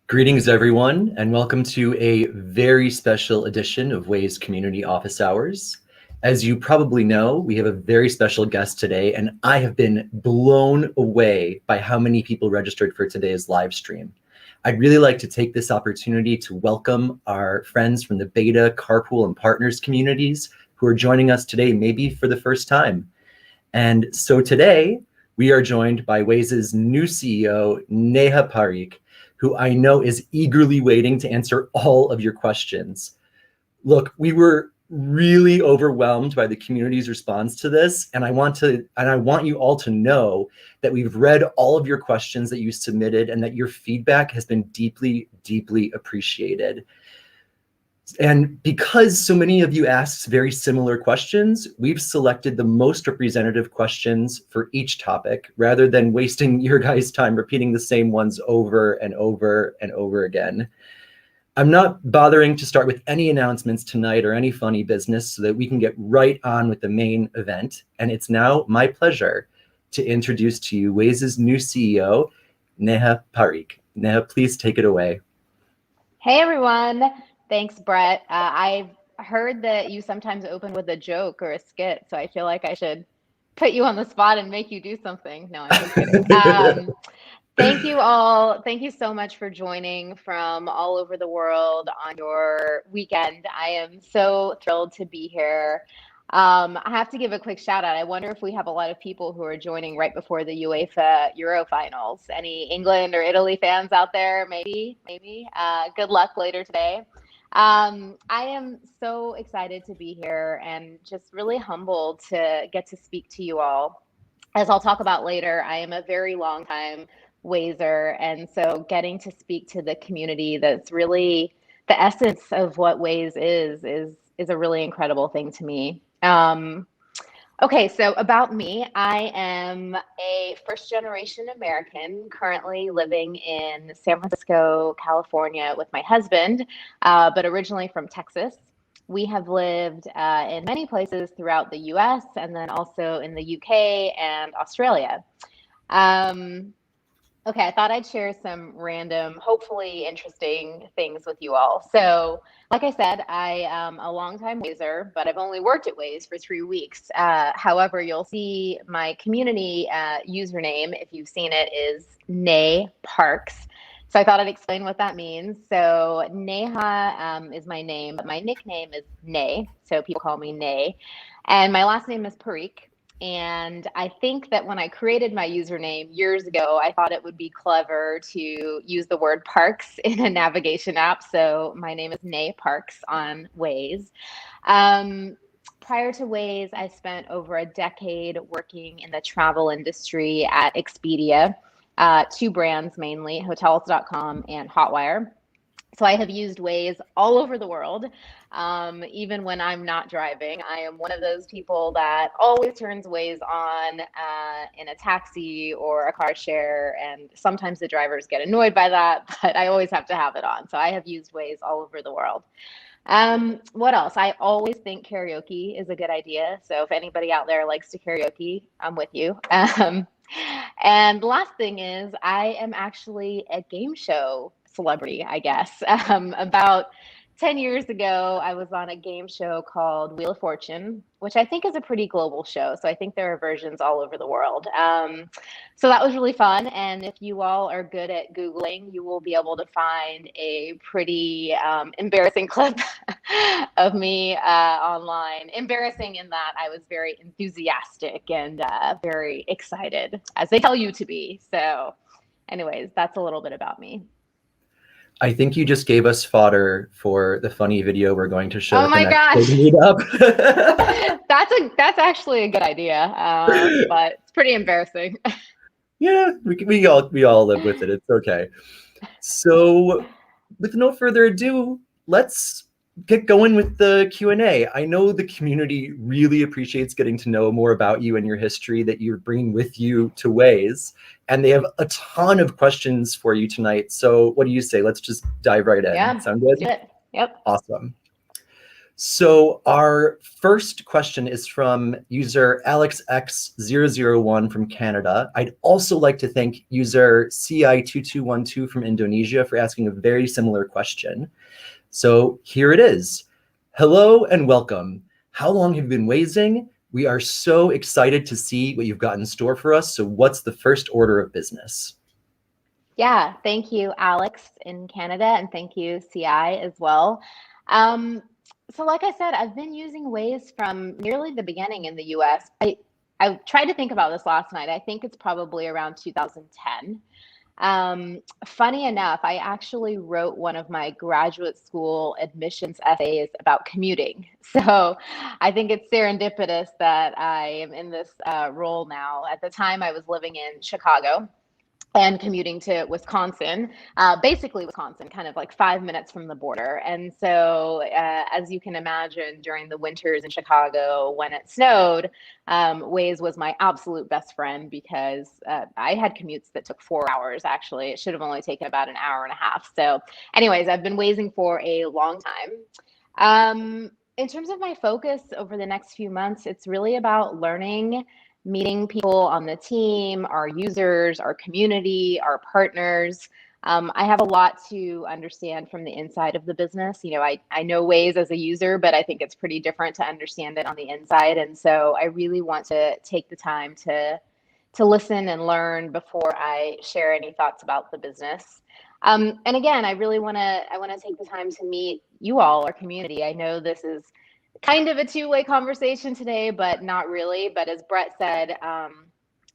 Greetings, everyone, and welcome to a very special edition of Waze Community Office Hours. As you probably know, we have a very special guest today, and I have been blown away by how many people registered for today's live stream. I'd really like to take this opportunity to welcome our friends from the Beta, Carpool, and Partners communities who are joining us today, maybe for the first time. And so today, we are joined by Waze's new CEO, Neha Parikh, who I know is eagerly waiting to answer all of your questions. Look, we were really overwhelmed by the community's response to this, and I want you all to know that we've read all of your questions that you submitted and that your feedback has been deeply, deeply appreciated. And because so many of you asked very similar questions, we've selected the most representative questions for each topic rather than wasting your guys' time repeating the same ones over and over and over again. I'm not bothering to start with any announcements tonight or any funny business so that we can get right on with the main event. And it's now my pleasure to introduce to you Waze's new CEO, Neha Parikh. Neha, please take it away. Hey, everyone. Thanks, Brett. I've heard that you sometimes open with a joke or a skit, so I feel like I should put you on the spot and make you do something. No, I'm just kidding. Thank you all. Thank you so much for joining from all over the world on your weekend. I am so thrilled to be here. I have to give a quick shout out. I wonder if we have a lot of people who are joining right before the UEFA Euro finals. Any England or Italy fans out there? Maybe. Good luck later today. I am so excited to be here and just really humbled to get to speak to you all. As I'll talk about later, I am a very long time Wazer, and so getting to speak to the community that's really the essence of what Waze is a really incredible thing to me. Okay, so about me, I am a first-generation American currently living in San Francisco, California with my husband, but originally from Texas. We have lived in many places throughout the US and then also in the UK and Australia. Okay, I thought I'd share some random, hopefully interesting things with you all. So, like I said, I am a longtime Wazer, but I've only worked at Waze for 3 weeks. However, you'll see my community username, if you've seen it, is Neha Parks. So I thought I'd explain what that means. So Neha is my name, but my nickname is Neha, so people call me Neha. And my last name is Parikh. And I think that when I created my username years ago, I thought it would be clever to use the word parks in a navigation app. So my name is Neha Parks on Waze. Prior to Waze, I spent over a decade working in the travel industry at Expedia, 2 brands mainly, hotels.com and Hotwire. So I have used Waze all over the world, even when I'm not driving. I am one of those people that always turns Waze on in a taxi or a car share, and sometimes the drivers get annoyed by that, but I always have to have it on. So I have used Waze all over the world. What else? I always think karaoke is a good idea. So if anybody out there likes to karaoke, I'm with you. And the last thing is I am actually a game show celebrity, I guess. About 10 years ago, I was on a game show called Wheel of Fortune, which I think is a pretty global show. So I think there are versions all over the world. So that was really fun. And if you all are good at Googling, you will be able to find a pretty embarrassing clip of me online. Embarrassing in that I was very enthusiastic and very excited, as they tell you to be. So anyways, that's a little bit about me. I think you just gave us fodder for the funny video we're going to show at the next meetup. That's actually a good idea, but it's pretty embarrassing. Yeah, we all live with it. It's okay. So, with no further ado, let's get going with the Q&A. I know the community really appreciates getting to know more about you and your history that you're bringing with you to Waze, and they have a ton of questions for you tonight. So what do you say? Let's just dive right in. Yeah, sound good? do it. Yep. Awesome. So our first question is from user AlexX001 from Canada. I'd also like to thank user CI2212 from Indonesia for asking a very similar question. So here it is. Hello and welcome. How long have you been Wazing? We are so excited to see what you've got in store for us. So what's the first order of business? Yeah, thank you, Alex in Canada, and thank you, CI, as well. Um, so like I said, I've been using Waze from nearly the beginning in the US. I tried to think about this last night. I think it's probably around 2010. Funny enough, I actually wrote one of my graduate school admissions essays about commuting. So I think it's serendipitous that I am in this role now. At the time, I was living in Chicago and commuting to Wisconsin, basically Wisconsin, kind of like 5 minutes from the border. And so, as you can imagine, during the winters in Chicago when it snowed, Waze was my absolute best friend because I had commutes that took 4 hours, actually. It should have only taken about an hour and a half. So, anyways, I've been Wazing for a long time. In terms of my focus over the next few months, it's really about learning, meeting people on the team, our users, our community, our partners. I have a lot to understand from the inside of the business. You know, I know Waze as a user, but I think it's pretty different to understand it on the inside. And so I really want to take the time to listen and learn before I share any thoughts about the business. And again, I want to take the time to meet you all, our community. I know this is kind of a two-way conversation today, but not really. But as Brett said,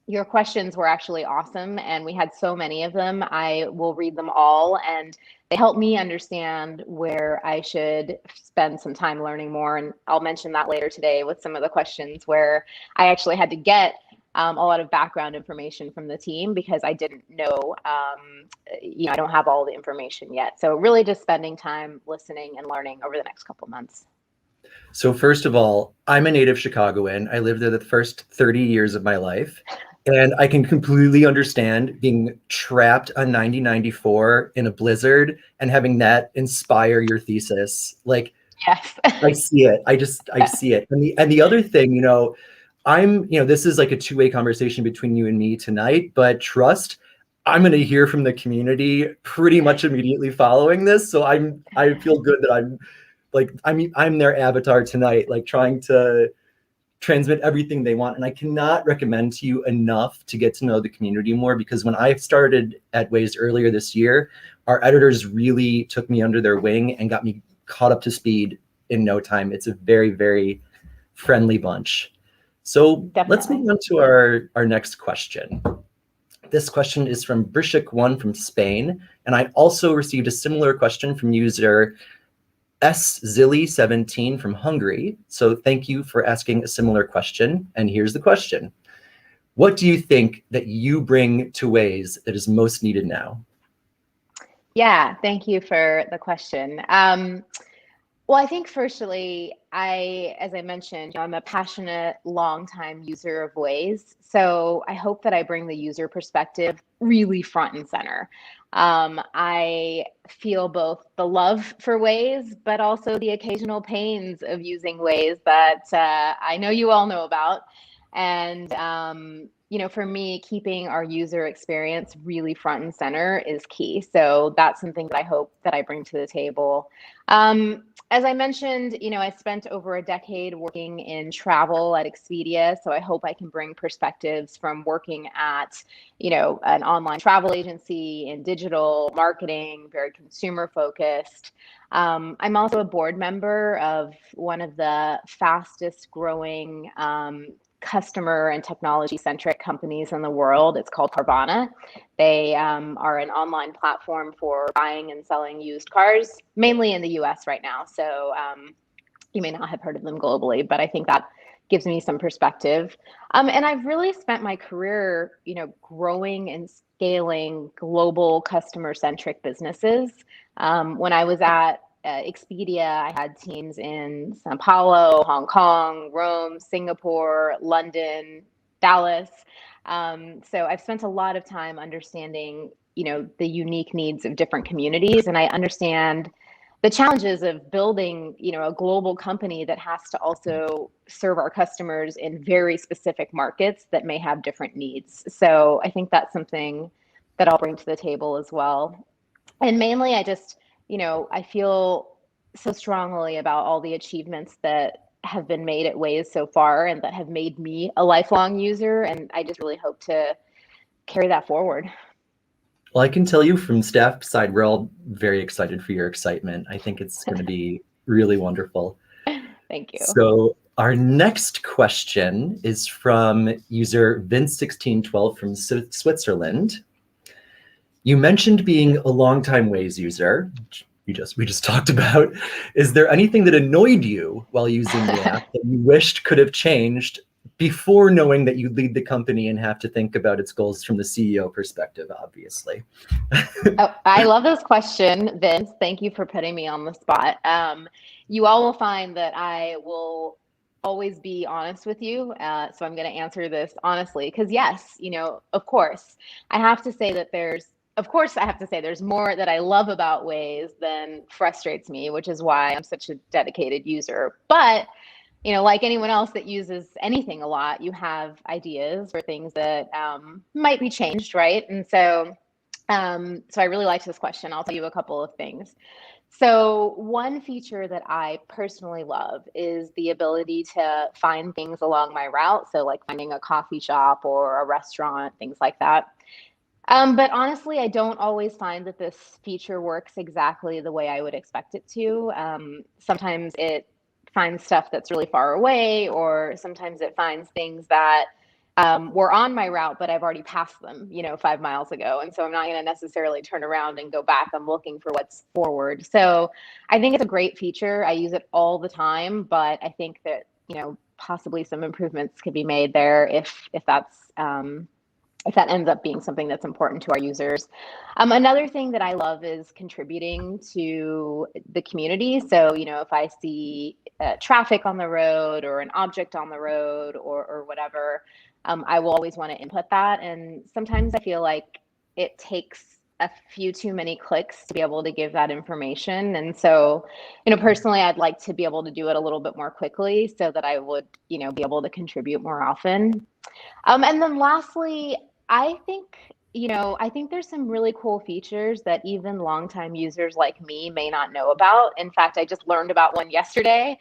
your questions were actually awesome, and we had so many of them. I will read them all, and they help me understand where I should spend some time learning more. And I'll mention that later today with some of the questions where I actually had to get a lot of background information from the team because I didn't know, I don't have all the information yet. So really just spending time listening and learning over the next couple months. So first of all, I'm a native Chicagoan. I lived there the first 30 years of my life. And I can completely understand being trapped on 9094 in a blizzard and having that inspire your thesis. Like, Yes. I see it. I Yeah. see it. And the other thing, this is like a two-way conversation between you and me tonight, but trust, I'm going to hear from the community pretty much immediately following this. So I feel good that I'm their avatar tonight, like trying to transmit everything they want. And I cannot recommend to you enough to get to know the community more, because when I started at Waze earlier this year, our editors really took me under their wing and got me caught up to speed in no time. It's a very, very friendly bunch. So let's Definitely. move on to our next question. This question is from Brishik1 from Spain. And I also received a similar question from user Szilly17 from Hungary. So thank you for asking a similar question. And here's the question. What do you think that you bring to Waze that is most needed now? Yeah, thank you for the question. Well, I think firstly, as I mentioned, I'm a passionate, longtime user of Waze. So I hope that I bring the user perspective really front and center. I feel both the love for Waze, but also the occasional pains of using Waze that I know you all know about. And, for me, keeping our user experience really front and center is key. So that's something that I hope that I bring to the table. As I mentioned, I spent over a decade working in travel at Expedia. So I hope I can bring perspectives from working at, an online travel agency in digital marketing, very consumer focused. I'm also a board member of one of the fastest growing customer and technology centric companies in the world. It's called Carvana. They are an online platform for buying and selling used cars, mainly in the US right now. So you may not have heard of them globally, but I think that gives me some perspective. And I've really spent my career, growing and scaling global customer centric businesses. When I was at Expedia, I had teams in Sao Paulo, Hong Kong, Rome, Singapore, London, Dallas. So I've spent a lot of time understanding, the unique needs of different communities, and I understand the challenges of building, a global company that has to also serve our customers in very specific markets that may have different needs. So I think that's something that I'll bring to the table as well. And mainly, I feel so strongly about all the achievements that have been made at Waze so far and that have made me a lifelong user. And I just really hope to carry that forward. Well, I can tell you from staff side, we're all very excited for your excitement. I think it's going to be really wonderful. Thank you. So our next question is from user Vince1612 from Switzerland. You mentioned being a longtime Waze user. We just talked about. Is there anything that annoyed you while using the app that you wished could have changed before knowing that you lead the company and have to think about its goals from the CEO perspective, obviously? Oh, I love this question, Vince. Thank you for putting me on the spot. You all will find that I will always be honest with you. So I'm going to answer this honestly, because yes, of course, I have to say that there's more that I love about Waze than frustrates me, which is why I'm such a dedicated user. But like anyone else that uses anything a lot, you have ideas for things that might be changed, right? And so I really liked this question. I'll tell you a couple of things. So one feature that I personally love is the ability to find things along my route. So like finding a coffee shop or a restaurant, things like that. But honestly, I don't always find that this feature works exactly the way I would expect it to. Sometimes it finds stuff that's really far away, or sometimes it finds things that were on my route, but I've already passed them, 5 miles ago. And so I'm not going to necessarily turn around and go back. I'm looking for what's forward. So I think it's a great feature. I use it all the time, but I think that, possibly some improvements could be made there if that ends up being something that's important to our users. Another thing that I love is contributing to the community. So, if I see traffic on the road or an object on the road or whatever, I will always want to input that. And sometimes I feel like it takes a few too many clicks to be able to give that information. And so, personally, I'd like to be able to do it a little bit more quickly so that I would, be able to contribute more often. And then lastly, I think, I think there's some really cool features that even longtime users like me may not know about. In fact, I just learned about one yesterday,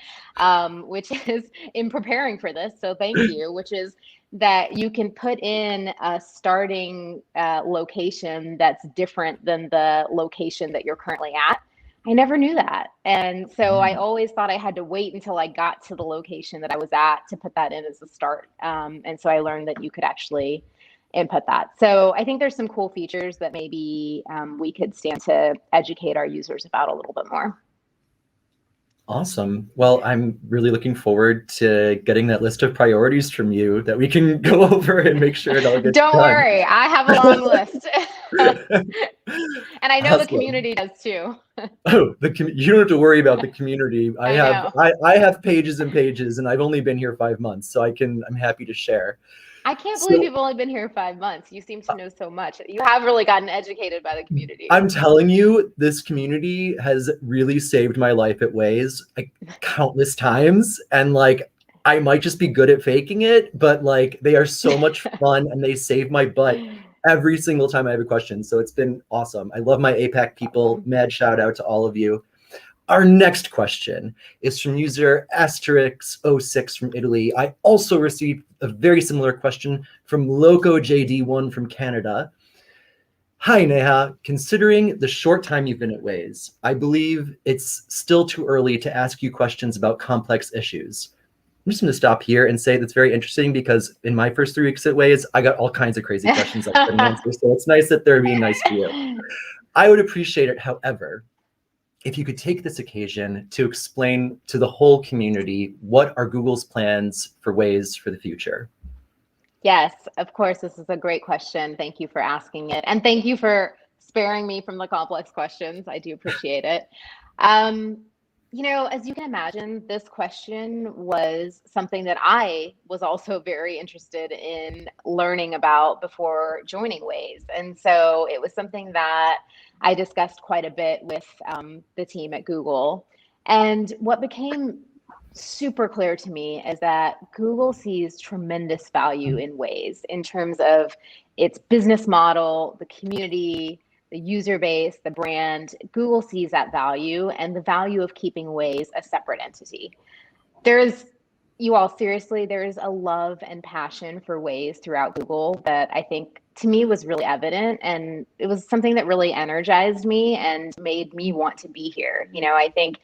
which is in preparing for this. So thank you, which is that you can put in a starting location that's different than the location that you're currently at. I never knew that. And so I always thought I had to wait until I got to the location that I was at to put that in as a start. And so I learned that you could actually input that. So I think there's some cool features that maybe we could stand to educate our users about a little bit more. Awesome. Well, I'm really looking forward to getting that list of priorities from you that we can go over and make sure it all gets Don't done. worry, I have a long list. And I know the Awesome. community does too. Oh, you don't have to worry about the community. I know. I have pages and pages, and I've only been here 5 months, so I'm happy to share. I can't believe you've only been here 5 months. You seem to know so much. You have really gotten educated by the community. I'm telling you, this community has really saved my life at Waze countless times, and I might just be good at faking it, but they are so much fun and they save my butt every single time I have a question. So it's been awesome. I love my APAC people. Mad shout out to all of you. Our next question is from user Asterix06 from Italy. I also received a very similar question from LocoJD1 from Canada. Hi, Neha. Considering the short time you've been at Waze, I believe it's still too early to ask you questions about complex issues. I'm just going to stop here and say that's very interesting because in my first 3 weeks at Waze, I got all kinds of crazy questions I couldn't answer. So it's nice that they're being nice to you. I would appreciate it, however, if you could take this occasion to explain to the whole community what are Google's plans for Waze for the future. Yes, of course. This is a great question. Thank you for asking it. And thank you for sparing me from the complex questions. I do appreciate it. As you can imagine, this question was something that I was also very interested in learning about before joining Waze. And so it was something that I discussed quite a bit with the team at Google. And what became super clear to me is that Google sees tremendous value in Waze in terms of its business model, the community, the user base, the brand. Google sees that value and the value of keeping Waze a separate entity. There is, you all, seriously, there is a love and passion for Waze throughout Google that I think to me was really evident. And it was something that really energized me and made me want to be here. I think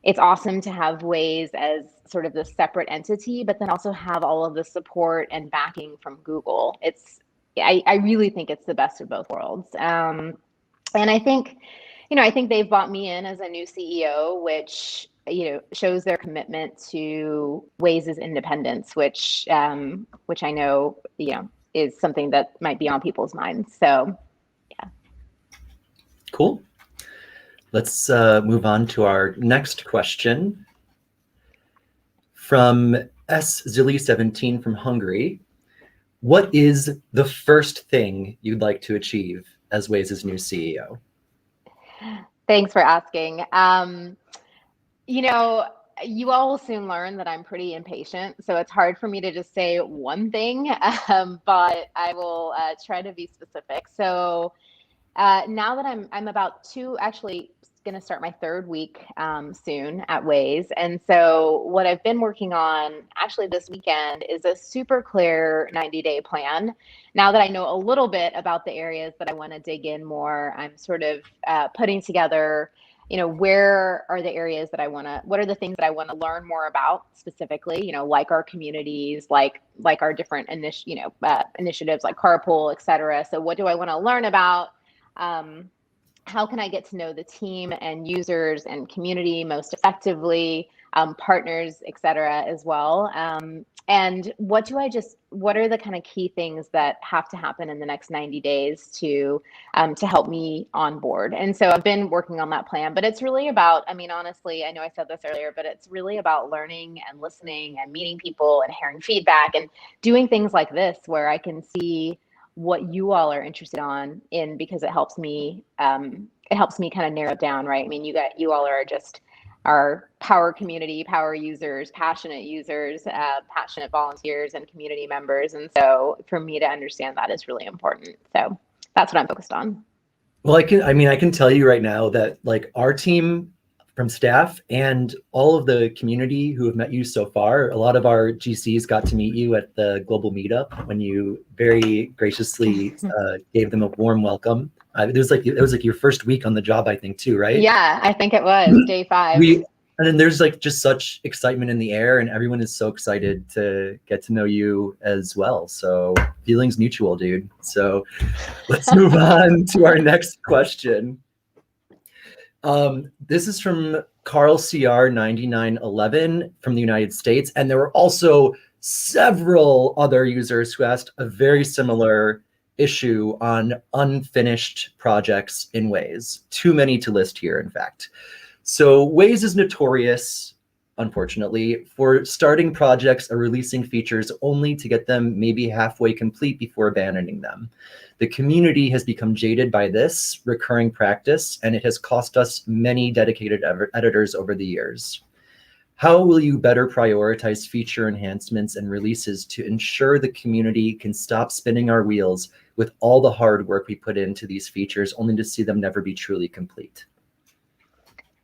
it's awesome to have Waze as sort of this separate entity, but then also have all of the support and backing from Google. I really think it's the best of both worlds. And I think they've brought me in as a new CEO, which shows their commitment to Waze's independence, which I know is something that might be on people's minds. So yeah. Cool. Let's move on to our next question from Zilly17 from Hungary. What is the first thing you'd like to achieve as Waze's new CEO? Thanks for asking. You all will soon learn that I'm pretty impatient, so it's hard for me to just say one thing, but I will try to be specific. So now that I'm about actually going to start my third week soon at Waze. And so what I've been working on actually this weekend is a super clear 90-day plan. Now that I know a little bit about the areas that I want to dig in more, I'm sort of putting together, where are the areas that what are the things that I want to learn more about specifically, like our communities, like our different initiatives like carpool, et cetera. So what do I want to learn about? How can I get to know the team and users and community most effectively, partners, et cetera, as well. And what are the kind of key things that have to happen in the next 90 days to help me on board? And so I've been working on that plan, but it's really about, honestly, I know I said this earlier, but it's really about learning and listening and meeting people and hearing feedback and doing things like this where I can see what you all are interested in because it helps me kind of narrow it down, right? You all are just our power community, power users, passionate volunteers and community members. And so for me to understand that is really important. So that's what I'm focused on. Well, I can tell you right now that like our team from staff and all of the community who have met you so far, a lot of our GCs got to meet you at the global meetup when you very graciously gave them a warm welcome. It was like your first week on the job, I think, too, right? Yeah, I think it was day 5. And then there's like just such excitement in the air, and everyone is so excited to get to know you as well. So feelings mutual, dude. So let's move on to our next question. This is from Carl CR 9911 from the United States. And there were also several other users who asked a very similar issue on unfinished projects in Waze. Too many to list here, in fact. So Waze is notorious, unfortunately, for starting projects or releasing features only to get them maybe halfway complete before abandoning them. The community has become jaded by this recurring practice, and it has cost us many dedicated editors over the years. How will you better prioritize feature enhancements and releases to ensure the community can stop spinning our wheels with all the hard work we put into these features only to see them never be truly complete?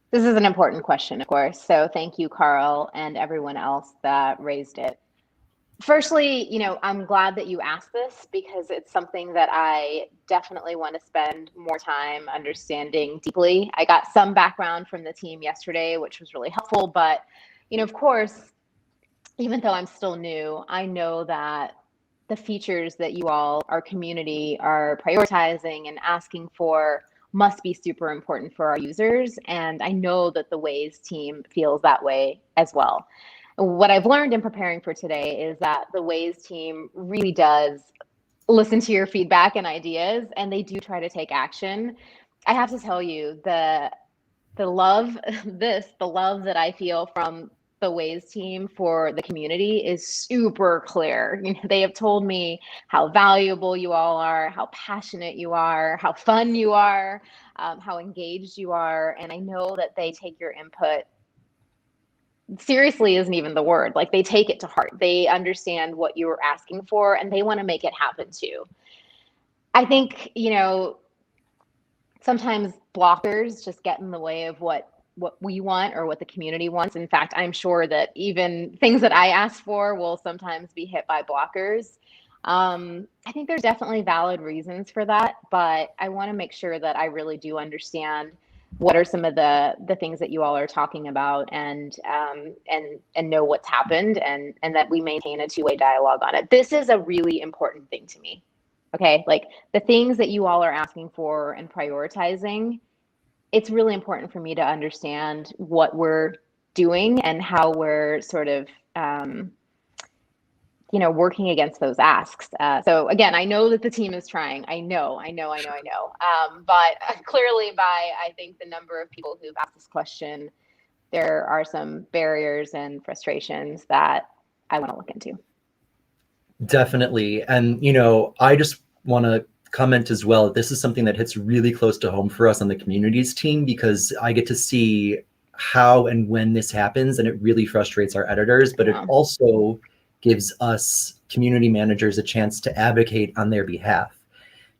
This is an important question, of course. So thank you, Carl, and everyone else that raised it. Firstly, I'm glad that you asked this because it's something that I definitely want to spend more time understanding deeply. I got some background from the team yesterday, which was really helpful. But, of course, even though I'm still new, I know that the features that you all, our community, are prioritizing and asking for must be super important for our users. And I know that the Waze team feels that way as well. What I've learned in preparing for today is that the Waze team really does listen to your feedback and ideas, and they do try to take action. I have to tell you, The love, the love that I feel from the Waze team for the community is super clear. You know, they have told me how valuable you all are, how passionate you are, how fun you are, how engaged you are. And I know that they take your input seriously isn't even the word. Like, they take it to heart. They understand what you were asking for and they want to make it happen too. I think, you know, sometimes blockers just get in the way of what we want or what the community wants. In fact, I'm sure that even things that I ask for will sometimes be hit by blockers. I think there's definitely valid reasons for that, but I want to make sure that I really do understand what are some of the things that you all are talking about, and know what's happened, and that we maintain a two-way dialogue on it. This is a really important thing to me. Okay, like the things that you all are asking for and prioritizing, it's really important for me to understand what we're doing and how we're sort of, working against those asks. So again, I know that the team is trying. I know. But clearly, by I think the number of people who've asked this question, there are some barriers and frustrations that I want to look into. Definitely. And, I just want to comment as well. This is something that hits really close to home for us on the communities team, because I get to see how and when this happens, and it really frustrates our editors, but it also gives us community managers a chance to advocate on their behalf.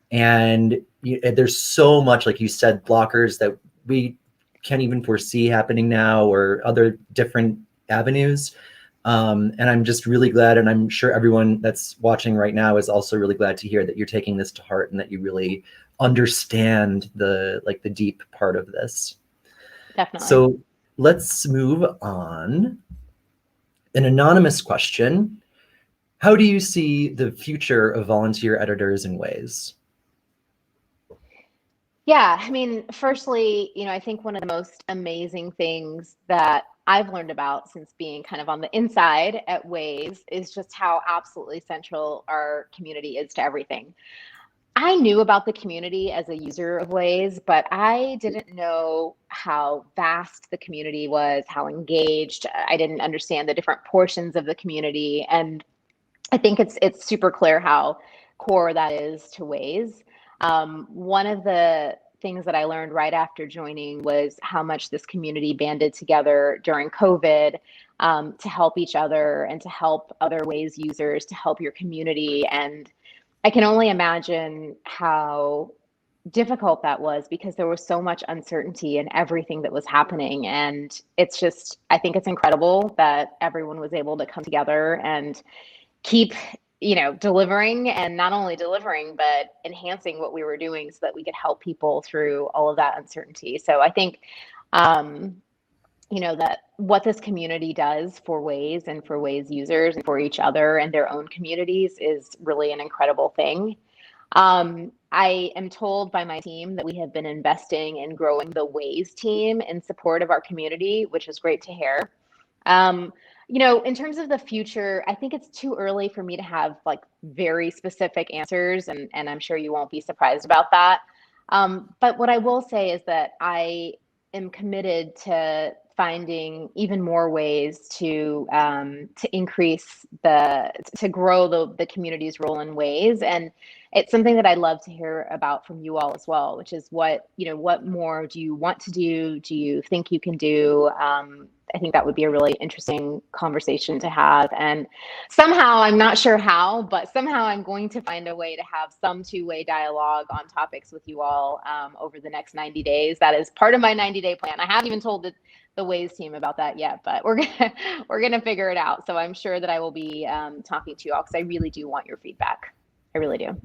And there's so much, like you said, blockers that we can't even foresee happening now, or other different avenues. And I'm just really glad, and I'm sure everyone that's watching right now is also really glad to hear that you're taking this to heart and that you really understand the deep part of this. Definitely. So let's move on. An anonymous question: how do you see the future of volunteer editors in Waze? Yeah, I mean, firstly, I think one of the most amazing things that I've learned about since being kind of on the inside at Waze is just how absolutely central our community is to everything. I knew about the community as a user of Waze, but I didn't know how vast the community was, how engaged. I didn't understand the different portions of the community, and I think it's super clear how core that is to Waze. One of the things that I learned right after joining was how much this community banded together during COVID, to help each other and to help other Waze users, to help your community. And I can only imagine how difficult that was, because there was so much uncertainty in everything that was happening. And it's just, I think it's incredible that everyone was able to come together and keep delivering, and not only delivering but enhancing what we were doing so that we could help people through all of that uncertainty. So I think that what this community does for Waze and for Waze users and for each other and their own communities is really an incredible thing. I am told by my team that we have been investing in growing the Waze team in support of our community, which is great to hear. In terms of the future, I think it's too early for me to have like very specific answers, and I'm sure you won't be surprised about that. But what I will say is that I am committed to finding even more ways to increase to grow the community's role in Waze. And it's something that I'd love to hear about from you all as well, which is what more do you want to do? Do you think you can do? I think that would be a really interesting conversation to have. And somehow, I'm not sure how, but somehow I'm going to find a way to have some two-way dialogue on topics with you all over the next 90 days. That is part of my 90-day plan. I haven't even told the Waze team about that yet, but we're gonna figure it out. So I'm sure that I will be talking to you all, because I really do want your feedback. I really do.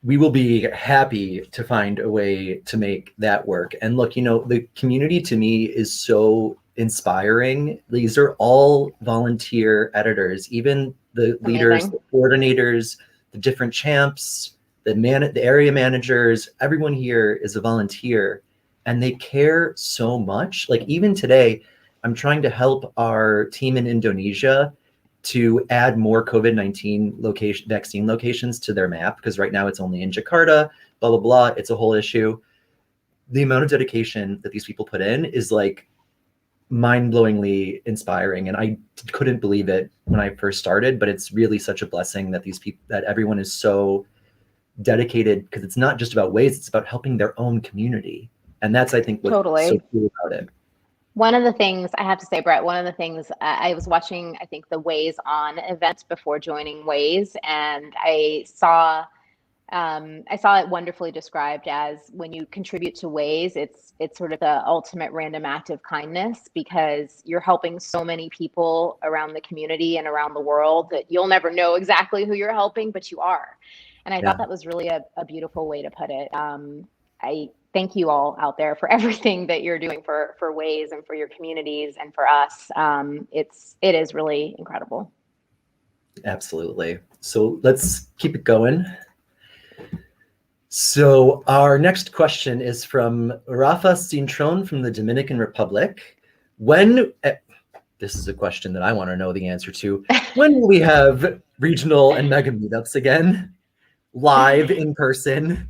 We will be happy to find a way to make that work. And look, the community to me is so inspiring. These are all volunteer editors, even the leaders, Amazing. the coordinators, the different champs, the area managers. Everyone here is a volunteer, and they care so much. Like, even today, I'm trying to help our team in Indonesia to add more COVID-19 vaccine locations to their map, because right now it's only in Jakarta, blah, blah, blah. It's a whole issue. the amount of dedication that these people put in is like mind-blowingly inspiring, and I couldn't believe it when I first started, but it's really such a blessing that these people, that everyone is so dedicated, because it's not just about Waze, it's about helping their own community. And that's, I think, what's so Totally. cool about it. One of the things I have to say, Brett, one of the things I was watching, I think the Waze On event before joining Waze, and I saw it wonderfully described as when you contribute to Waze, it's sort of the ultimate random act of kindness, because you're helping so many people around the community and around the world that you'll never know exactly who you're helping, but you are. And I thought Yeah, that was really a beautiful way to put it. I thank you all out there for everything that you're doing for Waze and for your communities and for us. It is really incredible. absolutely. So let's keep it going. So our next question is from Rafa Cintron from the Dominican Republic. This is a question that I want to know the answer to. When will we have regional and mega meetups again? Live in person?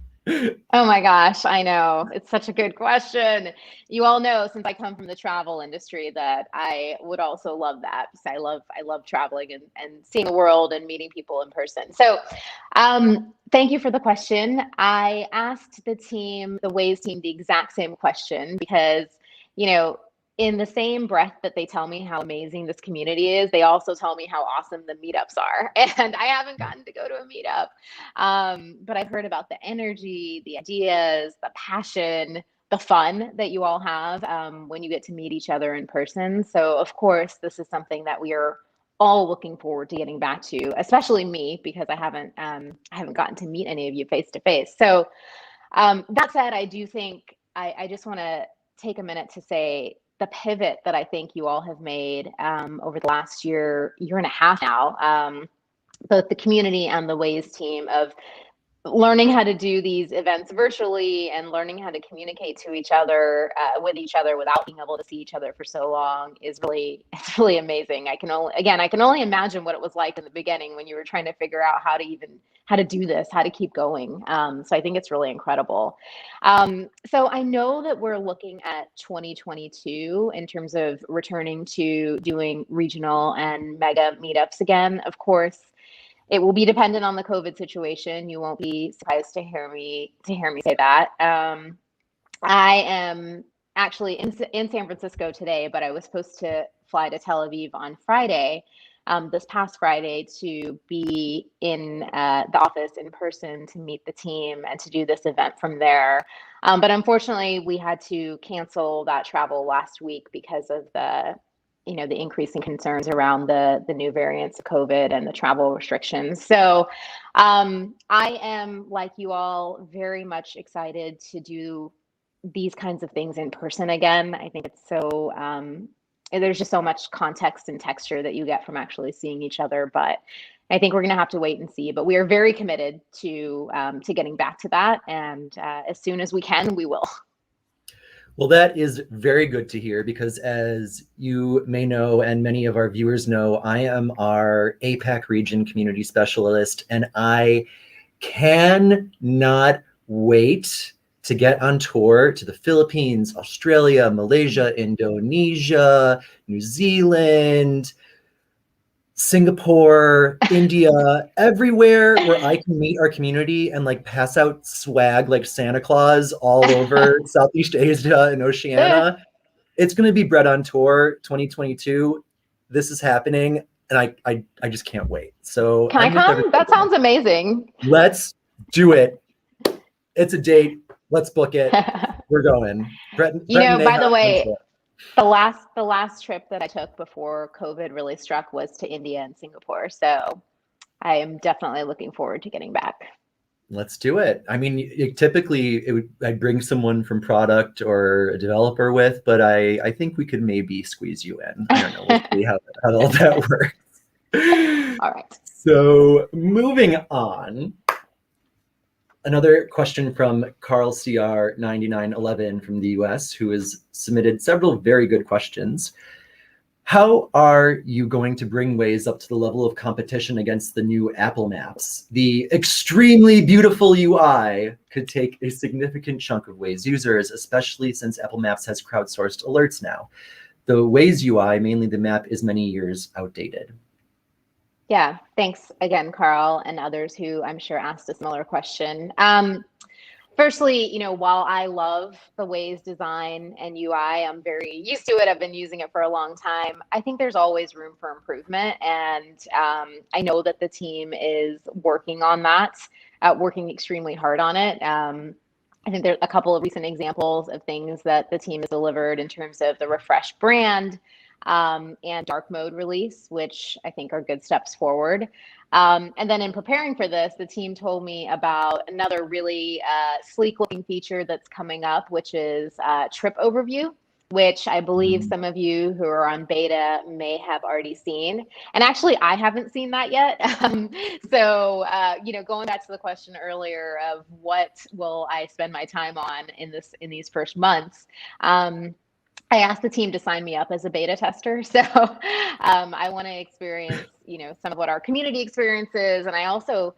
Oh my gosh, I know. It's such a good question. You all know, since I come from the travel industry, that I would also love that, because I love traveling and seeing the world and meeting people in person. So thank you for the question. I asked the team, the Waze team, the exact same question, because, you know, in the same breath that they tell me how amazing this community is, they also tell me how awesome the meetups are. And I haven't gotten to go to a meetup. But I've heard about the energy, the ideas, the passion, the fun that you all have when you get to meet each other in person. So, of course, this is something that we are all looking forward to getting back to, especially me, because I haven't gotten to meet any of you face to face. So, that said, I do think I just want to take a minute to say the pivot that I think you all have made over the last year and a half now, both the community and the Waze team, of learning how to do these events virtually and learning how to communicate to each other with each other without being able to see each other for so long is really, it's really amazing. I can only imagine what it was like in the beginning when you were trying to figure out how to do this, how to keep going. So I think it's really incredible. So I know that we're looking at 2022 in terms of returning to doing regional and mega meetups again. Of course, it will be dependent on the COVID situation. You won't be surprised to hear me say that. I am actually in San Francisco today, but I was supposed to fly to Tel Aviv on Friday, this past Friday, to be in the office in person to meet the team and to do this event from there. But unfortunately, we had to cancel that travel last week because of the increasing concerns around the new variants of COVID and the travel restrictions. So I am, like you all, very much excited to do these kinds of things in person again. I think it's so there's just so much context and texture that you get from actually seeing each other. But I think we're going to have to wait and see. But we are very committed to getting back to that, and as soon as we can, we will. Well, that is very good to hear, because as you may know, and many of our viewers know, I am our APAC region community specialist, and I cannot wait to get on tour to the Philippines, Australia, Malaysia, Indonesia, New Zealand, Singapore, India, everywhere where I can meet our community and like pass out swag like Santa Claus all over Southeast Asia and Oceania. It's going to be Bread on Tour 2022. This is happening, and I just can't wait. So Can I I'm with come? That everybody. sounds amazing. Let's do it. It's a date. Let's book it. We're going. Brett and By Neha the on way, tour. the last trip that I took before COVID really struck was to India and Singapore. So I am definitely looking forward to getting back. Let's do it. I mean, typically I'd bring someone from product or a developer with, but I think we could maybe squeeze you in. I don't know. We'll see how all that works. All right. So moving on, another question from Carl CR 9911 from the US, who has submitted several very good questions. How are you going to bring Waze up to the level of competition against the new Apple Maps? The extremely beautiful UI could take a significant chunk of Waze users, especially since Apple Maps has crowdsourced alerts now. The Waze UI, mainly the map, is many years outdated. Yeah, thanks again, Carl, and others who I'm sure asked a similar question. Firstly, while I love the Waze design and UI, I'm very used to it. I've been using it for a long time. I think there's always room for improvement. And I know that the team is working on that, working extremely hard on it. I think there's a couple of recent examples of things that the team has delivered in terms of the refreshed brand and dark mode release, which I think are good steps forward. And then in preparing for this, the team told me about another really sleek looking feature that's coming up, which is trip overview, which I believe some of you who are on beta may have already seen. And actually, I haven't seen that yet. So, going back to the question earlier of what will I spend my time on in these first months, I asked the team to sign me up as a beta tester. So I want to experience, some of what our community experiences. And I also,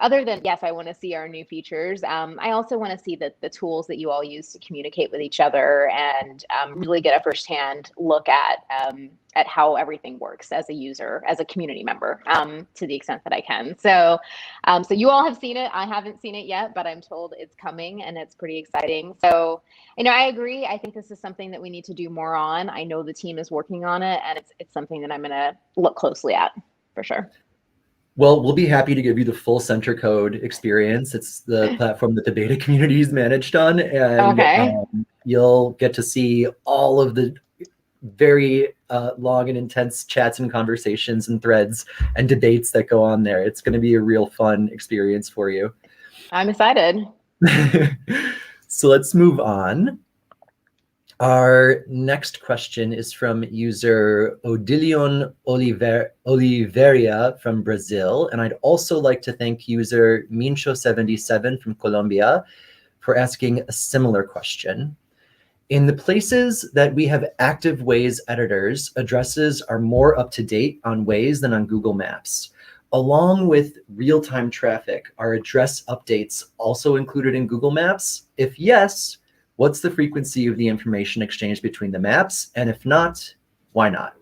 other than, yes, I want to see our new features. I also want to see the tools that you all use to communicate with each other and really get a firsthand look at how everything works as a user, as a community member, to the extent that I can. So you all have seen it. I haven't seen it yet, but I'm told it's coming and it's pretty exciting. So, I agree. I think this is something that we need to do more on. I know the team is working on it, and it's something that I'm going to look closely at for sure. Well, we'll be happy to give you the full Center Code experience. It's the platform that the beta community is managed on, and Okay. you'll get to see all of the very long and intense chats and conversations and threads and debates that go on there. It's going to be a real fun experience for you. I'm excited. So let's move on. Our next question is from user Odilion Oliveria from Brazil. And I'd also like to thank user Mincho77 from Colombia for asking a similar question. In the places that we have active Waze editors, addresses are more up to date on Waze than on Google Maps. Along with real-time traffic, are address updates also included in Google Maps? If yes, what's the frequency of the information exchanged between the maps? And if not, why not?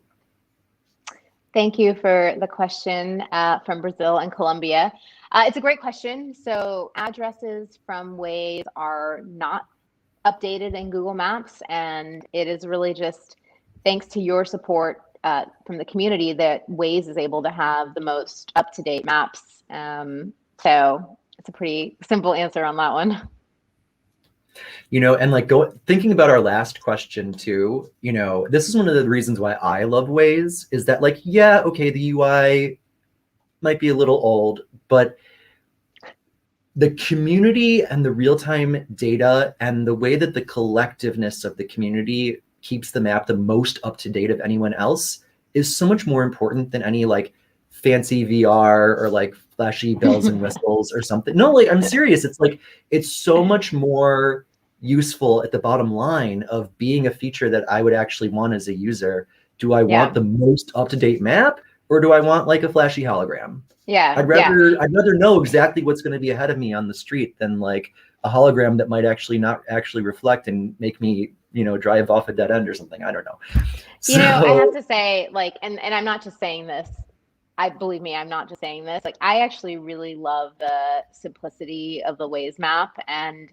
Thank you for the question from Brazil and Colombia. It's a great question. So addresses from Waze are not updated in Google Maps, and it is really just thanks to your support from the community that Waze is able to have the most up-to-date maps. So it's a pretty simple answer on that one. And thinking about our last question too, this is one of the reasons why I love Waze is that yeah, okay, the UI might be a little old, but the community and the real-time data and the way that the collectiveness of the community keeps the map the most up to date of anyone else is so much more important than any fancy VR or flashy bells and whistles or something. No, I'm serious. It's so much more useful at the bottom line of being a feature that I would actually want as a user. Do I want the most up-to-date map, or do I want a flashy hologram? I'd rather know exactly what's going to be ahead of me on the street than a hologram that might actually not actually reflect and make me, drive off a dead end or something. I don't know. I have to say, and I'm not just saying this. Believe me, I'm not just saying this. I actually really love the simplicity of the Waze map, and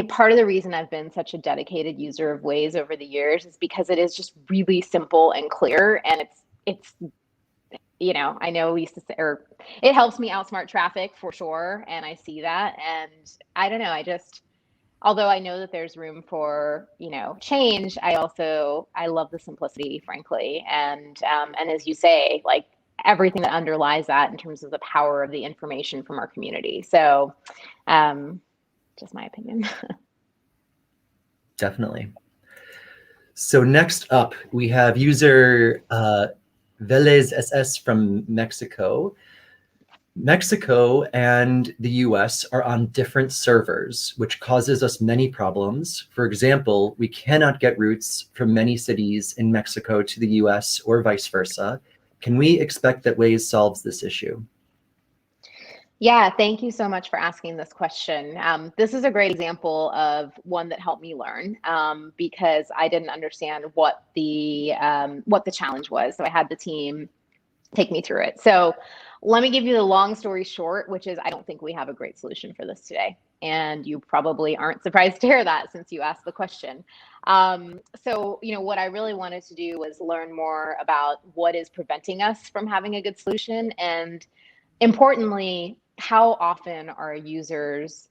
part of the reason I've been such a dedicated user of Waze over the years is because it is just really simple and clear, and it's I know we used to say, or it helps me outsmart traffic for sure, and I see that, and I don't know, although I know that there's room for change, I love the simplicity, frankly, and as you say, everything that underlies that in terms of the power of the information from our community. So just my opinion. Definitely. So next up, we have user Velez SS from Mexico. Mexico and the US are on different servers, which causes us many problems. For example, we cannot get routes from many cities in Mexico to the US or vice versa. Can we expect that Waze solves this issue? Yeah, thank you so much for asking this question. This is a great example of one that helped me learn because I didn't understand what the challenge was. So I had the team take me through it. So let me give you the long story short, which is I don't think we have a great solution for this today. And you probably aren't surprised to hear that since you asked the question. What I really wanted to do was learn more about what is preventing us from having a good solution, and importantly, how often are users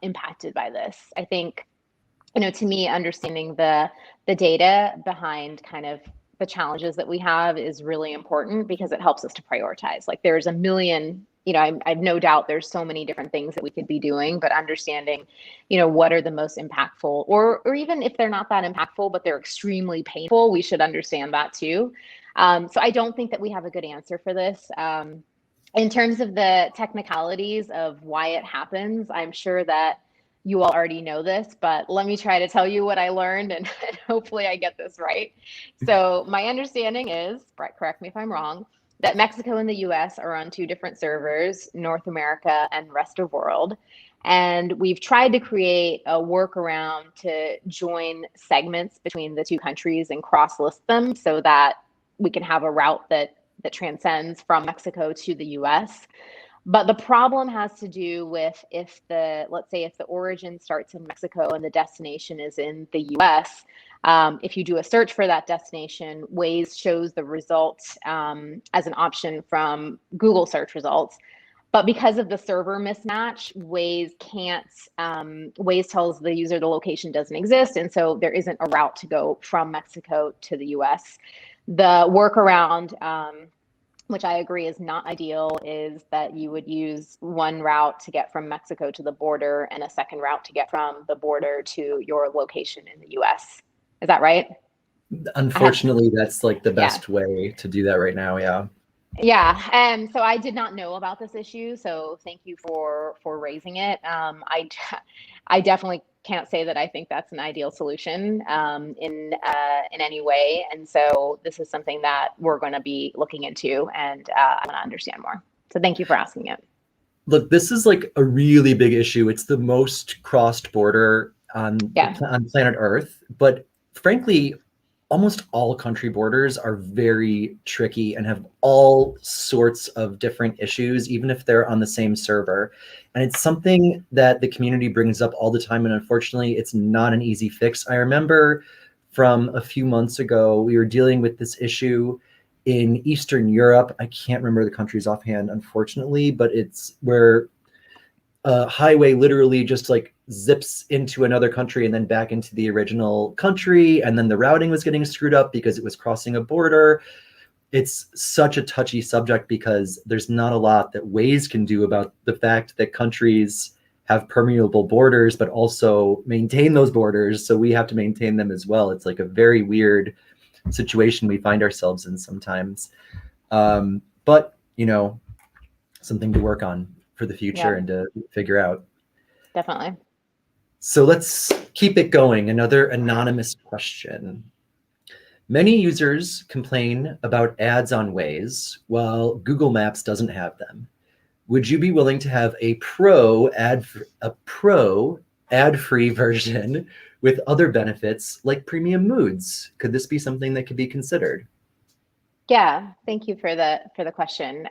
impacted by this? I think, to me, understanding the data behind kind of the challenges that we have is really important because it helps us to prioritize. Like there's a million, I've no doubt there's so many different things that we could be doing, but understanding, what are the most impactful, or even if they're not that impactful, but they're extremely painful, we should understand that too. So I don't think that we have a good answer for this. In terms of the technicalities of why it happens, I'm sure that you all already know this, but let me try to tell you what I learned and hopefully I get this right. So my understanding is, Brett, correct me if I'm wrong, that Mexico and the US are on two different servers, North America and rest of world. And we've tried to create a workaround to join segments between the two countries and cross list them so that we can have a route that transcends from Mexico to the US. But the problem has to do with let's say if the origin starts in Mexico and the destination is in the US, if you do a search for that destination, Waze shows the results as an option from Google search results. But because of the server mismatch, Waze tells the user the location doesn't exist. And so there isn't a route to go from Mexico to the US. The workaround, which I agree is not ideal, is that you would use one route to get from Mexico to the border and a second route to get from the border to your location in the US. Is that right? I had, Unfortunately, that's like the yeah. best way to do that right now. Yeah. Yeah, so I did not know about this issue, so thank you for raising it. I definitely can't say that I think that's an ideal solution in any way, and so this is something that we're going to be looking into, and I want to understand more. So thank you for asking it. Look, this is like a really big issue. It's the most crossed border Yeah, on planet Earth, but frankly, almost all country borders are very tricky and have all sorts of different issues, even if they're on the same server. And it's something that the community brings up all the time. And unfortunately, it's not an easy fix. I remember from a few months ago, we were dealing with this issue in Eastern Europe. I can't remember the countries offhand, unfortunately, but it's where a highway literally just like zips into another country and then back into the original country. And then the routing was getting screwed up because it was crossing a border. It's such a touchy subject because there's not a lot that Waze can do about the fact that countries have permeable borders, but also maintain those borders. So we have to maintain them as well. It's like a very weird situation we find ourselves in sometimes. But, something to work on for the future yeah, and to figure out. definitely. So let's keep it going. Another anonymous question. Many users complain about ads on Waze while Google Maps doesn't have them. Would you be willing to have a pro ad-free version with other benefits like premium moods? Could this be something that could be considered? Yeah, thank you for the question.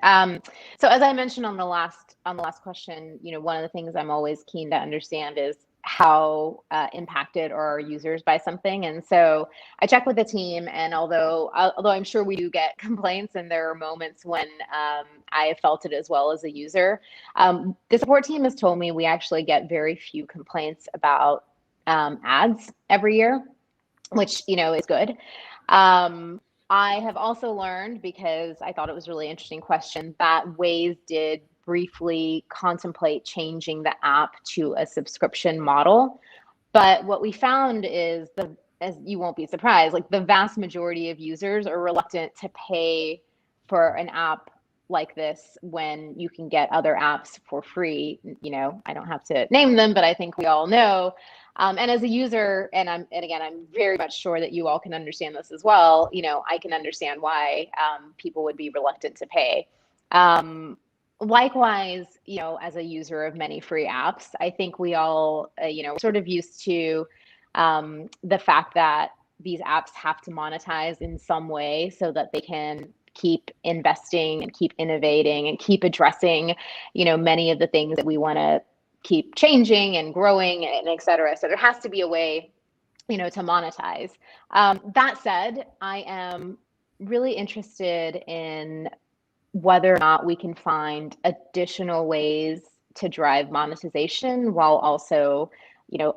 So as I mentioned on the last question, one of the things I'm always keen to understand is how impacted are our users by something. And so I check with the team, and although I'm sure we do get complaints, and there are moments when I have felt it as well as a user, the support team has told me we actually get very few complaints about ads every year, which is good. Um, I have also learned, because I thought it was a really interesting question, that Waze did briefly contemplate changing the app to a subscription model. But what we found is as you won't be surprised, like the vast majority of users are reluctant to pay for an app like this when you can get other apps for free. I don't have to name them, but I think we all know. And as a user, and again, I'm very much sure that you all can understand this as well. I can understand why people would be reluctant to pay. Likewise, as a user of many free apps, I think we all, sort of used to the fact that these apps have to monetize in some way so that they can keep investing and keep innovating and keep addressing, many of the things that we want to keep changing and growing and et cetera. So there has to be a way, to monetize. That said, I am really interested in whether or not we can find additional ways to drive monetization while also,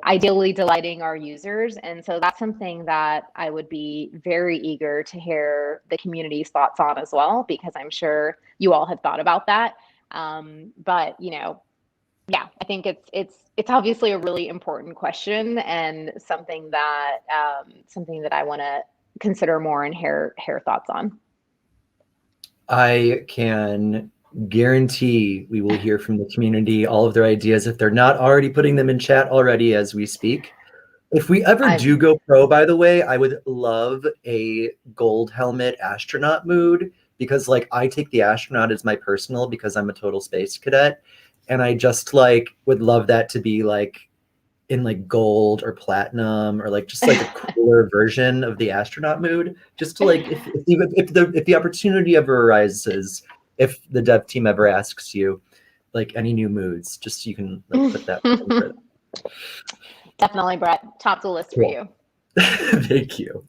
ideally delighting our users. And so that's something that I would be very eager to hear the community's thoughts on as well, because I'm sure you all have thought about that. But yeah, I think it's obviously a really important question and something that I want to consider more and hear thoughts on. I can guarantee we will hear from the community all of their ideas if they're not already putting them in chat already as we speak. If we ever do go pro, by the way, I would love a gold helmet astronaut mood, because like I take the astronaut as my personal because I'm a total space cadet, and I just like would love that to be like in like gold or platinum, or like just like a cooler version of the astronaut mood, just to like if the opportunity ever arises, if the dev team ever asks you like any new moods, just so you can like put that in for them. Definitely, Brett. Top the list for you. Thank you.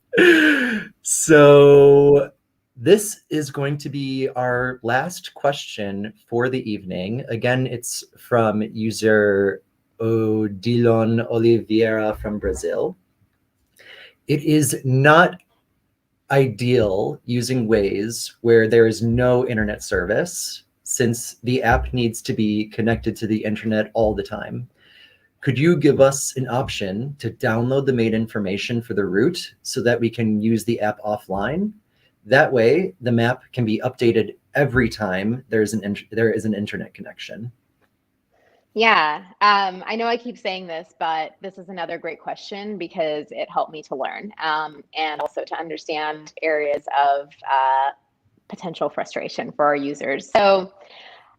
So this is going to be our last question for the evening. Again, it's from user Odilon Oliveira from Brazil. It is not ideal using Waze where there is no internet service, since the app needs to be connected to the internet all the time. Could you give us an option to download the made information for the route so that we can use the app offline? That way, the map can be updated every time there is an internet connection. Yeah, I know I keep saying this, but this is another great question because it helped me to learn and also to understand areas of potential frustration for our users. So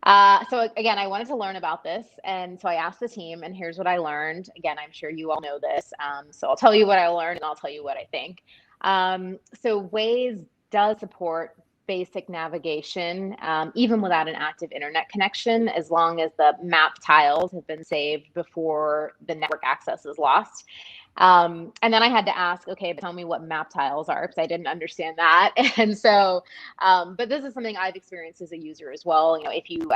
again, I wanted to learn about this, and so I asked the team, and here's what I learned. Again, I'm sure you all know this, so I'll tell you what I learned, and I'll tell you what I think. So Waze does support basic navigation, even without an active internet connection, as long as the map tiles have been saved before the network access is lost. And then I had to ask, okay, but tell me what map tiles are, because I didn't understand that. And so, but this is something I've experienced as a user as well. If you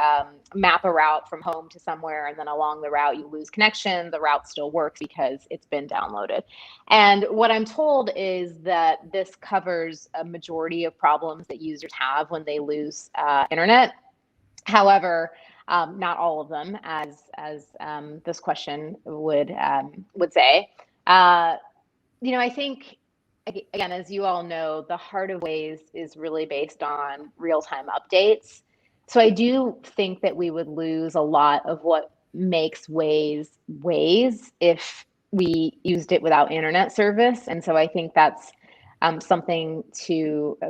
map a route from home to somewhere and then along the route you lose connection, the route still works because it's been downloaded. And what I'm told is that this covers a majority of problems that users have when they lose internet. However, not all of them, as this question would say. I think, again, as you all know, the heart of Waze is really based on real-time updates. So I do think that we would lose a lot of what makes Waze if we used it without internet service. And so I think that's something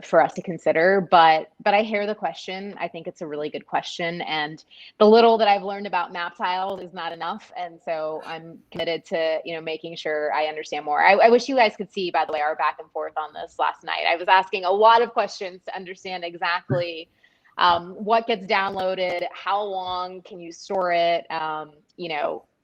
for us to consider. But I hear the question. I think it's a really good question, and the little that I've learned about map tiles is not enough. And so I'm committed to making sure I understand more. I wish you guys could see, by the way, our back and forth on this last night. I was asking a lot of questions to understand exactly what gets downloaded, how long can you store it.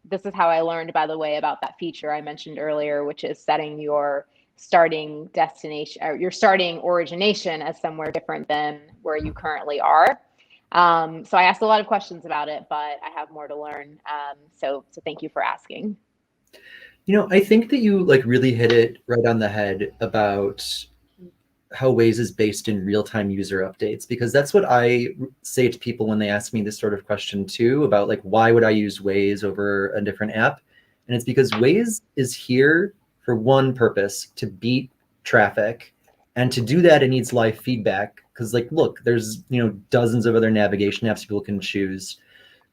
This is how I learned, by the way, about that feature I mentioned earlier, which is setting your starting destination or your starting origination as somewhere different than where you currently are. So I asked a lot of questions about it, but I have more to learn. So thank you for asking. I think that you like really hit it right on the head about how Waze is based in real-time user updates, because that's what I say to people when they ask me this sort of question too, about like, why would I use Waze over a different app? And it's because Waze is here for one purpose: to beat traffic. And to do that, it needs live feedback because like, look, there's, you know, dozens of other navigation apps people can choose,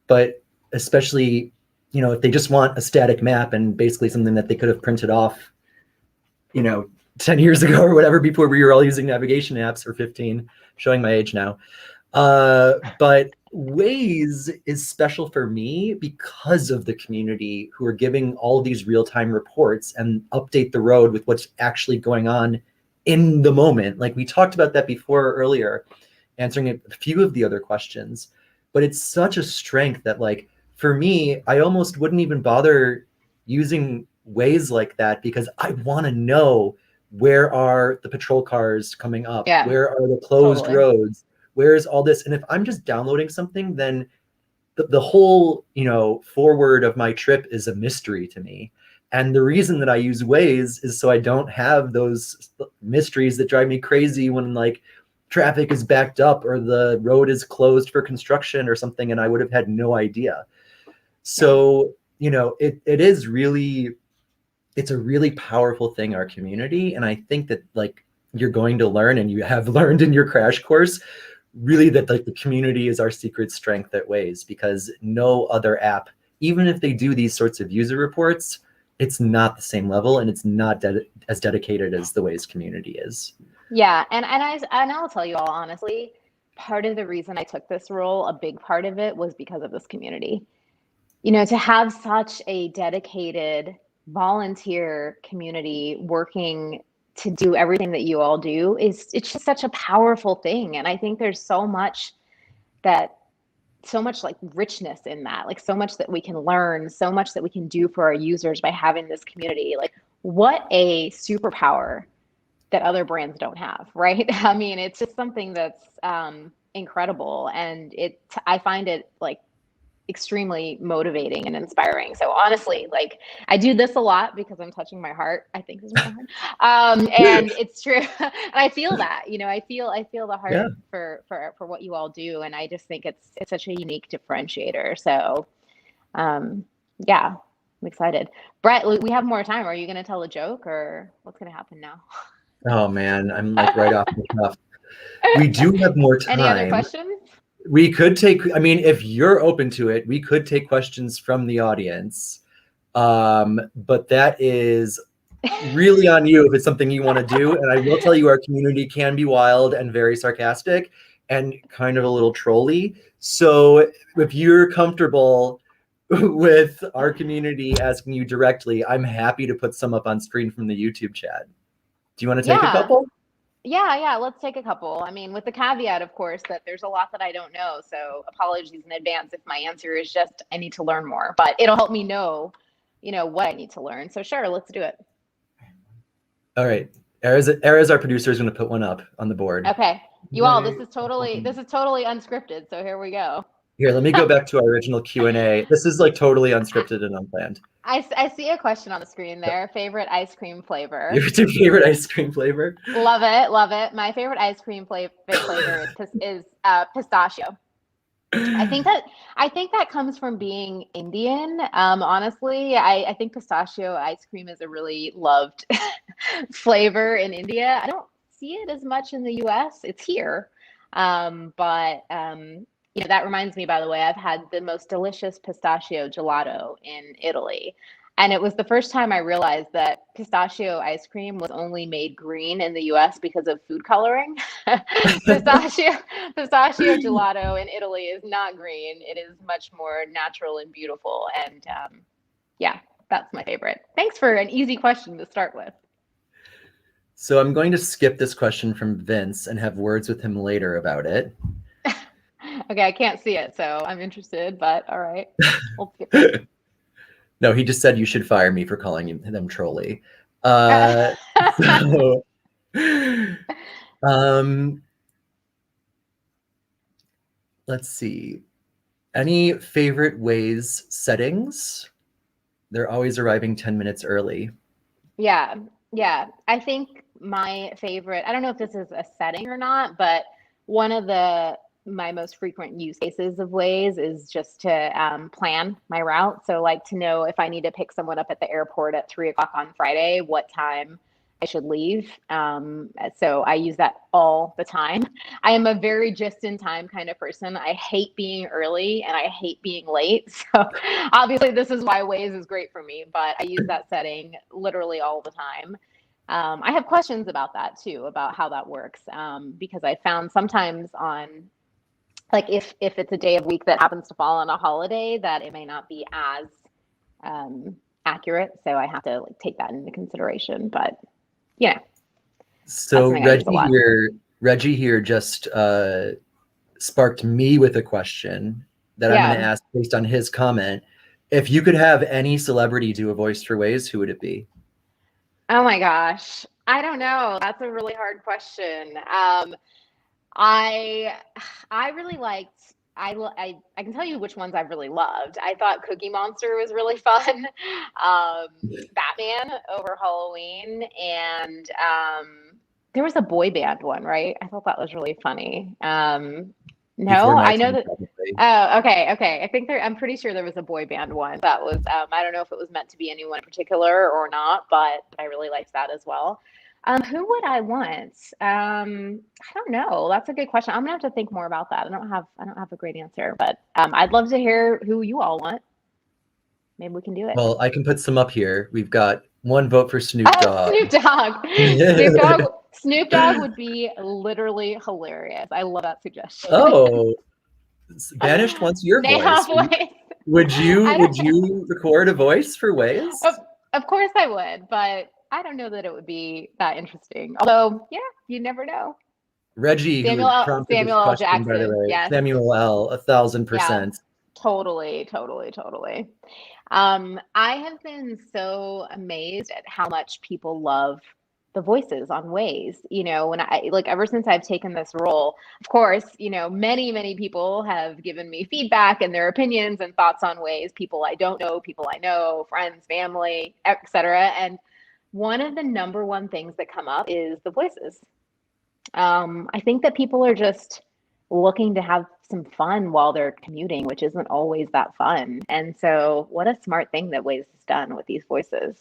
but especially, you know, if they just want a static map and basically something that they could have printed off, you know, 10 years ago or whatever, before we were all using navigation apps, or 15, showing my age now. But Waze is special for me because of the community who are giving all these real-time reports and update the road with what's actually going on in the moment. Like we talked about that before earlier, answering a few of the other questions. But it's such a strength that, like, for me, I almost wouldn't even bother using Waze like that, because I want to know, where are the patrol cars coming up? Yeah, Where are the closed totally. roads? Where's all this? And if I'm just downloading something, then the whole, you know, forward of my trip is a mystery to me. And the reason that I use Waze is so I don't have those mysteries that drive me crazy when, like, traffic is backed up or the road is closed for construction or something, and I would have had no idea. Yeah. So, you know, it is really, it's a really powerful thing, our community. And I think that, like, you're going to learn, and you have learned in your crash course, really, that like the community is our secret strength at Waze, because no other app, even if they do these sorts of user reports, it's not the same level, and it's not as dedicated as the Waze community is. Yeah, and I'll tell you all honestly, part of the reason I took this role, a big part of it was because of this community. You know, to have such a dedicated volunteer community working to do everything that you all do is, it's just such a powerful thing. And I think there's that so much like richness in that, like so much that we can learn, so much that we can do for our users by having this community. Like, what a superpower that other brands don't have, right? I mean, it's just something that's incredible, and I find it like extremely motivating and inspiring. So honestly, like, I do this a lot because I'm touching my heart, I think is my heart. And it's true. And I feel that, you know, I feel the Yeah. heart for what you all do. And I just think it's such a unique differentiator. So yeah, I'm excited. Brett, we have more time. Are you going to tell a joke, or what's going to happen now? Oh man, I'm like right off the cuff. We do have more Any other time. questions? We could take, I mean, if you're open to it, we could take questions from the audience. But that is really on you if it's something you want to do. And I will tell you, our community can be wild and very sarcastic and kind of a little trolly. So if you're comfortable with our community asking you directly, I'm happy to put some up on screen from the YouTube chat. Do you want to take a Yeah. couple? Yeah, let's take a couple. I mean, with the caveat, of course, that there's a lot that I don't know. So apologies in advance if my answer is just I need to learn more, but it'll help me know, you know, what I need to learn. So sure, let's do it. All right. Era's our producer, is going to put one up on the board. Okay. You all, this is totally unscripted. So here we go. Here, let me go back to our original Q&A. This is like totally unscripted and unplanned. I see a question on the screen there. Favorite ice cream flavor? What's your favorite ice cream flavor? Love it, love it. My favorite ice cream flavor is pistachio. I think that comes from being Indian. Honestly, I think pistachio ice cream is a really loved flavor in India. I don't see it as much in the US. It's here. But you know, that reminds me, by the way, I've had the most delicious pistachio gelato in Italy. And it was the first time I realized that pistachio ice cream was only made green in the US because of food coloring. pistachio Pistachio gelato in Italy is not green. It is much more natural and beautiful. And yeah, that's my favorite. Thanks for an easy question to start with. So I'm going to skip this question from Vince and have words with him later about it. Okay, I can't see it, so I'm interested, but all right. We'll skip it. No, he just said you should fire me for calling them trolly. So, um, let's see. Any favorite Waze settings? They're always arriving 10 minutes early. Yeah, yeah. I think my favorite, I don't know if this is a setting or not, but one of my most frequent use cases of Waze is just to plan my route. So like to know if I need to pick someone up at the airport at 3 o'clock on Friday, what time I should leave. So I use that all the time. I am a very just in time kind of person. I hate being early and I hate being late. So obviously this is why Waze is great for me, but I use that setting literally all the time. I have questions about that too, about how that works, because I found sometimes on, like, if it's a day of week that happens to fall on a holiday, that it may not be as accurate. So I have to like take that into consideration. But yeah, that's So something I use a lot. Reggie here just sparked me with a question that I'm going to Yeah. ask based on his comment. If you could have any celebrity do a voice for Waze, who would it be? Oh my gosh. I don't know. That's a really hard question. I I really liked I can tell you which ones I really loved. I thought Cookie Monster was really fun. Batman over Halloween, and there was a boy band one, right? I thought that was really funny. Before No, my I know time, that. probably. Oh, okay, okay. I think I'm pretty sure there was a boy band one that was. I don't know if it was meant to be anyone in particular or not, but I really liked that as well. Who would I want? I don't know. That's a good question. I'm gonna have to think more about that. I don't have a great answer, but I'd love to hear who you all want. Maybe we can do it. Well, I can put some up here. We've got one vote for Snoop Oh, Dogg. Snoop Dogg. Snoop Dogg. Snoop Dogg would be literally hilarious. I love that suggestion. Oh, Banished wants your Neha voice. voice. I Would don't. you record a voice for Of, Waze? of course I would, but I don't know that it would be that interesting. Although, yeah, you never know. Reggie, who prompted this Samuel L. question, by the Jackson. way, Yes. Samuel L. Yeah. 1,000%. Totally, totally, totally. I have been so amazed at how much people love the voices on Waze. You know, when I like ever since I've taken this role, of course, you know, many people have given me feedback and their opinions and thoughts on Waze. People I don't know, people I know, friends, family, etc. And one of the number one things that come up is the voices. I think that people are just looking to have some fun while they're commuting, which isn't always that fun. And so, what a smart thing that Waze has done with these voices.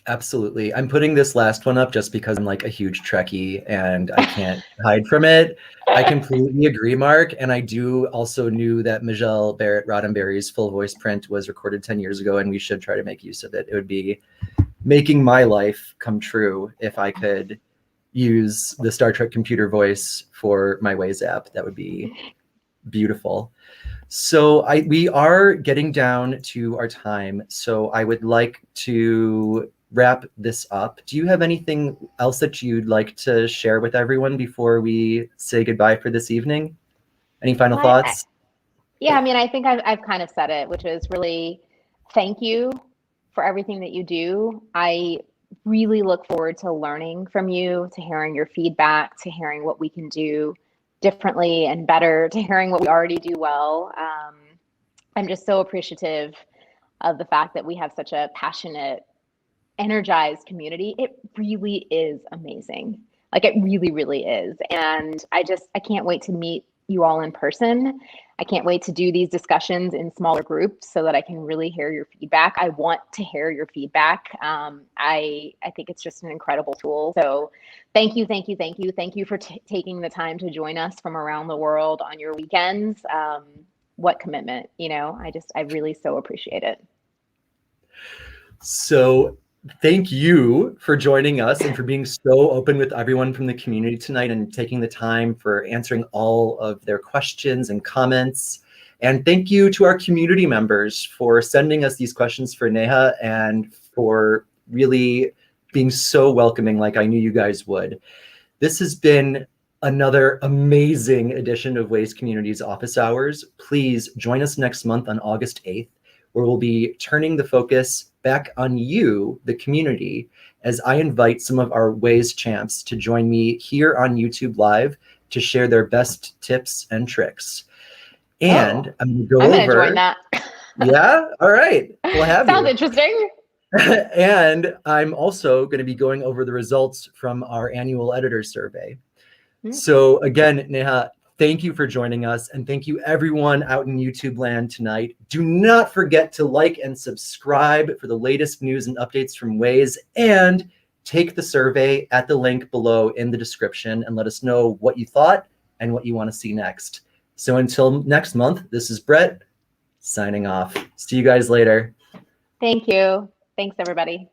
Absolutely. I'm putting this last one up just because I'm like a huge Trekkie and I can't hide from it. I completely agree, Mark. And I do also knew that Michelle Barrett Roddenberry's full voice print was recorded 10 years ago, and we should try to make use of it. It would be making my life come true if I could use the Star Trek computer voice for my Waze app. That would be beautiful. So we are getting down to our time. So I would like to wrap this up. Do you have anything else that you'd like to share with everyone before we say goodbye for this evening? Any final Well, thoughts? yeah, I mean, I think I've kind of said it, which is really thank you for everything that you do. I really look forward to learning from you, to hearing your feedback, to hearing what we can do differently and better, to hearing what we already do well. I'm just so appreciative of the fact that we have such a passionate, energized community. It really is amazing. Like it really is. And I can't wait to meet you all in person. I can't wait to do these discussions in smaller groups so that I can really hear your feedback. I want to hear your feedback. I think it's just an incredible tool. So thank you for taking the time to join us from around the world on your weekends. What commitment, you know, I really so appreciate it. So thank you for joining us and for being so open with everyone from the community tonight and taking the time for answering all of their questions and comments. And thank you to our community members for sending us these questions for Neha and for really being so welcoming like I knew you guys would. This has been another amazing edition of Waze Community's Office Hours. Please join us next month on August 8th, where we'll be turning the focus back on you, the community, as I invite some of our Waze champs to join me here on YouTube Live to share their best tips and tricks. And I'm going to join that. Yeah? All right. We'll have Sounds you. interesting. And I'm also going to be going over the results from our annual editor survey. So again, Neha, thank you for joining us. And thank you everyone out in YouTube land tonight. Do not forget to like and subscribe for the latest news and updates from Waze, and take the survey at the link below in the description and let us know what you thought and what you want to see next. So until next month, this is Brett signing off. See you guys later. Thank you. Thanks, everybody.